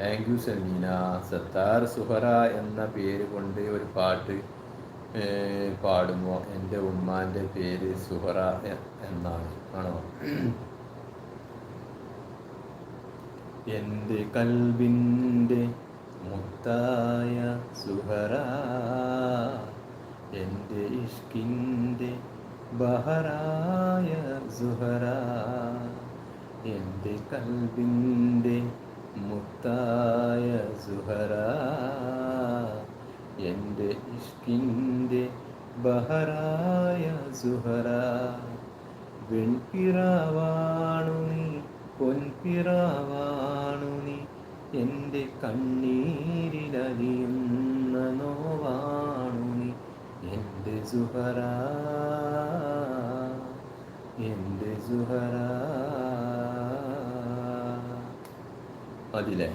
Thank you Sameena. Sattar Suhara എന്ന പേര് കൊണ്ട് ഒരു പാട്ട് പാടുമോ? എൻ്റെ ഉമ്മാൻ്റെ പേര് സുഹറ എന്നാണ്. ആണോ? എൻ്റെ കൽബിൻ്റെ മുത്തായ സുഹറ, എൻ്റെ ഇഷ്കിൻ്റെ ബഹറായ സുഹറ, എൻ്റെ കൽബിൻ്റെ മുത്തായ സുഹറ, എൻ്റെ ഇഷ്കിൻ്റെ ബഹറായ സുഹറ. വെൺപിറാവാണു നീ, പൊൻപിറാവാണു നീ, എൻ്റെ കണ്ണീരിലലിയുന്ന നോവാണു നീ, എൻ്റെ സുഹറ, എൻ്റെ സുഹറ. അതിലെ